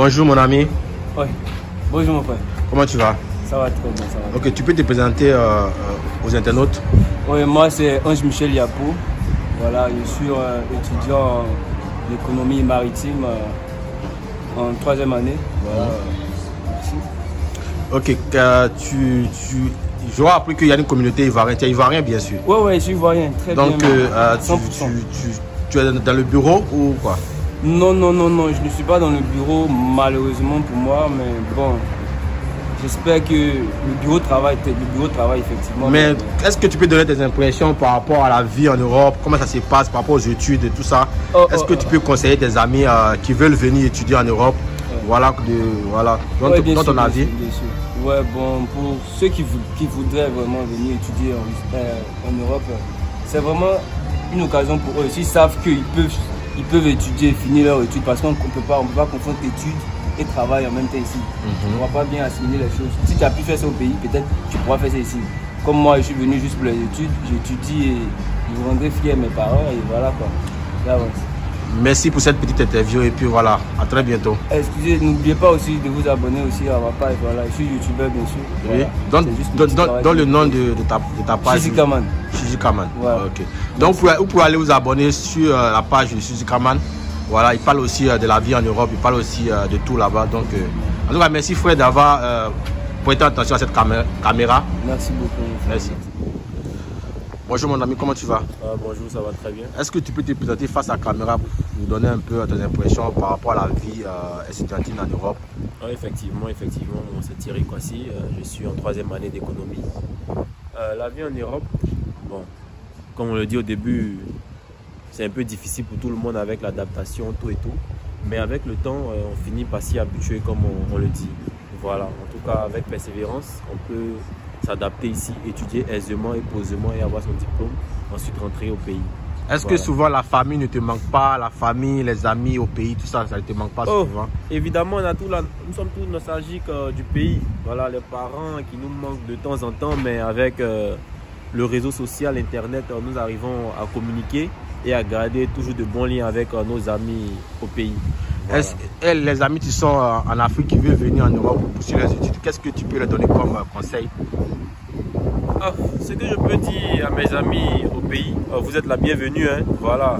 Bonjour mon ami. Oui. Bonjour mon frère. Comment tu vas? Ça va très bien, ça va. Ok, tu peux te présenter aux internautes? Oui, moi c'est Ange Michel Yapou. Voilà, je suis étudiant d'économie maritime en 3e année. Voilà. Merci. Ok, j'aurais appris qu'il y a une communauté ivoirienne. Tu es ivoirien bien sûr? Oui, oui, je suis ivoirien, très bien. Donc tu es dans le bureau ou quoi? Non, je ne suis pas dans le bureau malheureusement pour moi, mais bon, j'espère que le bureau travaille effectivement. Mais est-ce que tu peux donner des impressions par rapport à la vie en Europe? Comment ça se passe par rapport aux études et tout ça? Est-ce que tu peux conseiller tes amis qui veulent venir étudier en Europe? Voilà, dans ton avis. Bien sûr. Ouais, bon, pour ceux qui voudraient vraiment venir étudier en Europe, c'est vraiment une occasion pour eux. S'ils savent qu'ils peuvent étudier et finir leur étude, parce qu'on ne peut pas confondre études et travail en même temps ici. On ne va pas bien assimiler les choses. Si tu as pu faire ça au pays, peut-être tu pourras faire ça ici. Comme moi, je suis venu juste pour les études, j'étudie et je rendrai fier mes parents et voilà quoi. Là, ouais. Merci pour cette petite interview et puis voilà, à très bientôt. Excusez, n'oubliez pas aussi de vous abonner aussi à ma page. Voilà, je suis youtubeur bien sûr. Oui. Voilà. Dans le nom de ta page. Shizikaman. Shizikaman. Ouais. Ok. Donc vous pouvez aller vous abonner sur la page de Shizikaman. Voilà, il parle aussi de la vie en Europe, il parle aussi de tout là-bas. Donc, en tout cas, merci frère d'avoir prêté attention à cette caméra. Merci beaucoup. Merci. Bonjour mon ami, comment tu vas? Bonjour, ça va très bien. Est-ce que tu peux te présenter face à la caméra pour nous donner un peu tes impressions par rapport à la vie étudiantine en Europe? Oui, effectivement, moi c'est Thierry Kwasi, je suis en 3e année d'économie. La vie en Europe, bon, comme on le dit au début, c'est un peu difficile pour tout le monde avec l'adaptation, tout et tout. Mais avec le temps, on finit par s'y habituer comme on le dit. Voilà, en tout cas avec persévérance, on peut s'adapter ici, étudier aisément et posément et avoir son diplôme, ensuite rentrer au pays. Est-ce que souvent la famille ne te manque pas, la famille, les amis au pays, tout ça, ça ne te manque pas souvent? Évidemment, nous sommes tous nostalgiques du pays. Voilà, les parents qui nous manquent de temps en temps, mais avec le réseau social, Internet, nous arrivons à communiquer et à garder toujours de bons liens avec nos amis au pays. Voilà. Les amis qui sont en Afrique, qui veulent venir en Europe pour poursuivre leurs études, qu'est-ce que tu peux leur donner comme conseil? Ce que je peux dire à mes amis au pays, vous êtes la bienvenue. Hein, voilà.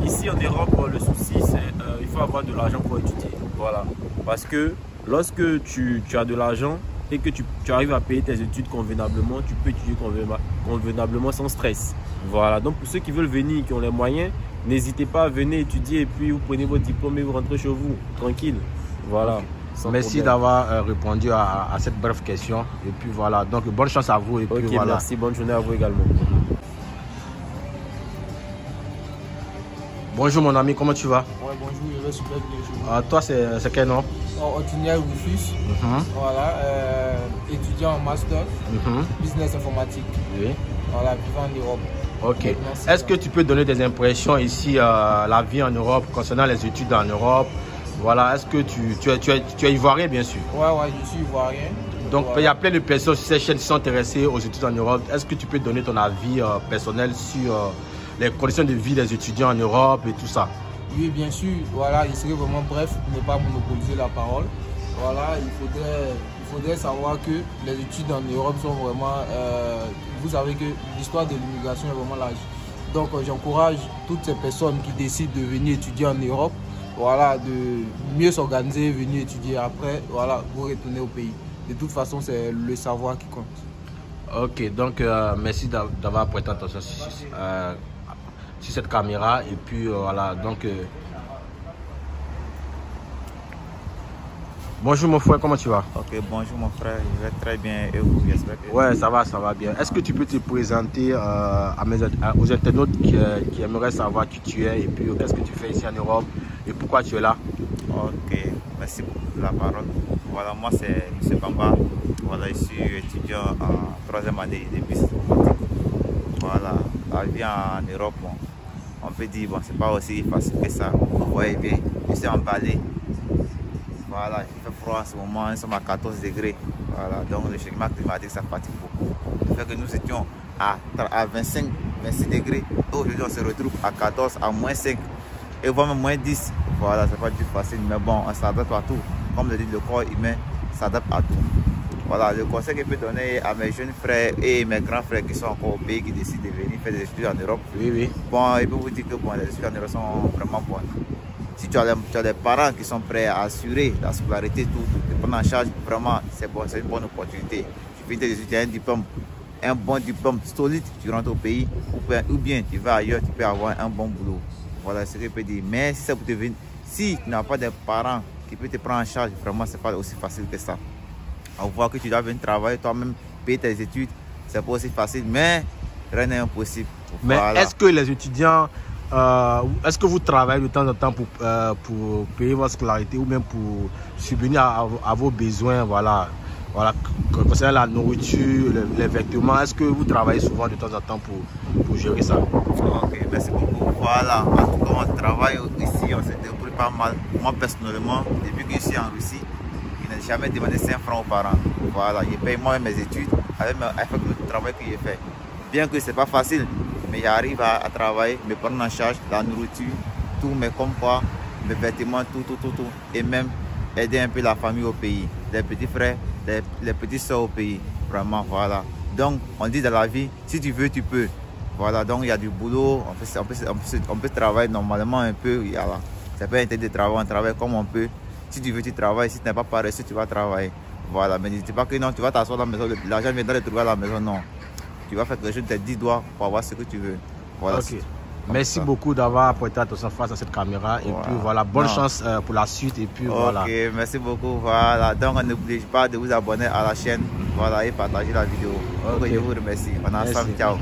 Ici en Europe, le souci, c'est il faut avoir de l'argent pour étudier. Voilà. Parce que lorsque tu as de l'argent et que tu arrives à payer tes études convenablement, tu peux étudier convenablement sans stress. Voilà. Donc pour ceux qui veulent venir, qui ont les moyens, n'hésitez pas à venir étudier et puis vous prenez votre diplôme et vous rentrez chez vous, tranquille. Voilà. Merci d'avoir répondu à cette brève question. Et puis voilà, donc bonne chance à vous. Et puis voilà. Merci, bonne journée à vous également. Bonjour mon ami, comment tu vas? Ouais, bonjour, je vais super bien. Toi, c'est quel nom? Otiniel Rufus. Voilà, étudiant en master, business informatique. Oui. Voilà, vivant en Europe. Ok. Est-ce que tu peux donner des impressions ici, la vie en Europe, concernant les études en Europe? Voilà, est-ce que tu es ivoirien bien sûr? Ouais, je suis ivoirien. Donc il y a plein de personnes sur ces chaînes qui sont intéressées aux études en Europe. Est-ce que tu peux donner ton avis personnel sur les conditions de vie des étudiants en Europe et tout ça? Oui, bien sûr. Voilà, il serait vraiment bref pour ne pas monopoliser la parole. Voilà, il faudrait savoir que les études en Europe sont vraiment... vous savez que l'histoire de l'immigration est vraiment large. Donc j'encourage toutes ces personnes qui décident de venir étudier en Europe, voilà, de mieux s'organiser, venir étudier. Après, voilà, vous retournez au pays. De toute façon, c'est le savoir qui compte. Ok, donc merci d'avoir prêté attention sur cette caméra. Et puis voilà, donc... Bonjour mon frère, comment tu vas? Ok, bonjour mon frère, je vais très bien et vous, j'espère que... Ouais, ça va bien. Est-ce que tu peux te présenter aux internautes qui aimeraient savoir qui tu es et puis qu'est-ce que tu fais ici en Europe et pourquoi tu es là? Ok, merci beaucoup pour la parole. Voilà, moi c'est M. Bamba. Voilà, je suis étudiant en 3e année de business. Voilà, la vie en Europe, bon, on peut dire, bon, c'est pas aussi facile que ça. Vous voyez bien, je suis emballé. Voilà, il fait froid en ce moment, nous sommes à 14 degrés. Voilà, donc le changement climatique, ça fatigue beaucoup. Ça fait que nous étions à 25, 26 degrés. Aujourd'hui, on se retrouve à 14, à moins 5 et voire même moins 10. Voilà, c'est pas du facile, mais bon, on s'adapte à tout. comme le dit, le corps humain s'adapte à tout. Voilà, le conseil que je peux donner à mes jeunes frères et mes grands frères qui sont encore au pays, qui décident de venir faire des études en Europe. Oui. Bon, il peut vous dire que bon, les études en Europe sont vraiment bonnes. Si tu as des parents qui sont prêts à assurer la scolarité, tout, de prendre en charge, vraiment, c'est bon, c'est une bonne opportunité. Tu finis tes études, tu as un bon diplôme solide, tu rentres au pays, ou bien tu vas ailleurs, tu peux avoir un bon boulot. Voilà ce que je peux dire. Mais si ça peut te venir, si tu n'as pas de parents qui peuvent te prendre en charge, vraiment, c'est pas aussi facile que ça. On voit que tu dois venir travailler toi-même, payer tes études, c'est pas aussi facile, mais rien n'est impossible. Mais voilà. Est-ce que les étudiants, est-ce que vous travaillez de temps en temps pour payer votre scolarité ou même pour subvenir à vos besoins, voilà, concernant la nourriture, les vêtements? Est-ce que vous travaillez souvent de temps en temps pour gérer ça? Ok, merci beaucoup. Voilà, en tout cas, on travaille ici, on s'est débrouillé pas mal. Moi, personnellement, depuis que je suis en Russie, je n'ai jamais demandé 5 francs aux parents. Voilà, je paye moi mes études avec le travail que j'ai fait. Bien que ce n'est pas facile, mais j'arrive à travailler, me prendre en charge la nourriture, tout, mes comme quoi, mes vêtements, tout. Et même aider un peu la famille au pays, les petits frères, les petites soeurs au pays. Vraiment, voilà. Donc, on dit dans la vie, si tu veux, tu peux. Voilà, donc il y a du boulot, on peut travailler normalement un peu. Ça peut être de travail, on travaille comme on peut. Si tu veux, tu travailles. Si tu n'es pas paresseux, tu vas travailler. Voilà, mais ne dis pas que non, tu vas t'asseoir dans la maison, l'argent viendra te trouver à la maison, non. Tu vas faire quelque chose de tes 10 doigts pour avoir ce que tu veux. Voilà. Ok. Merci beaucoup d'avoir prêté attention face à cette caméra. Et puis voilà, bonne chance pour la suite. Et puis voilà. Ok, merci beaucoup. Voilà, donc n'oubliez pas de vous abonner à la chaîne. Voilà, et partager la vidéo. Ok, je vous remercie. On est ensemble. Ciao.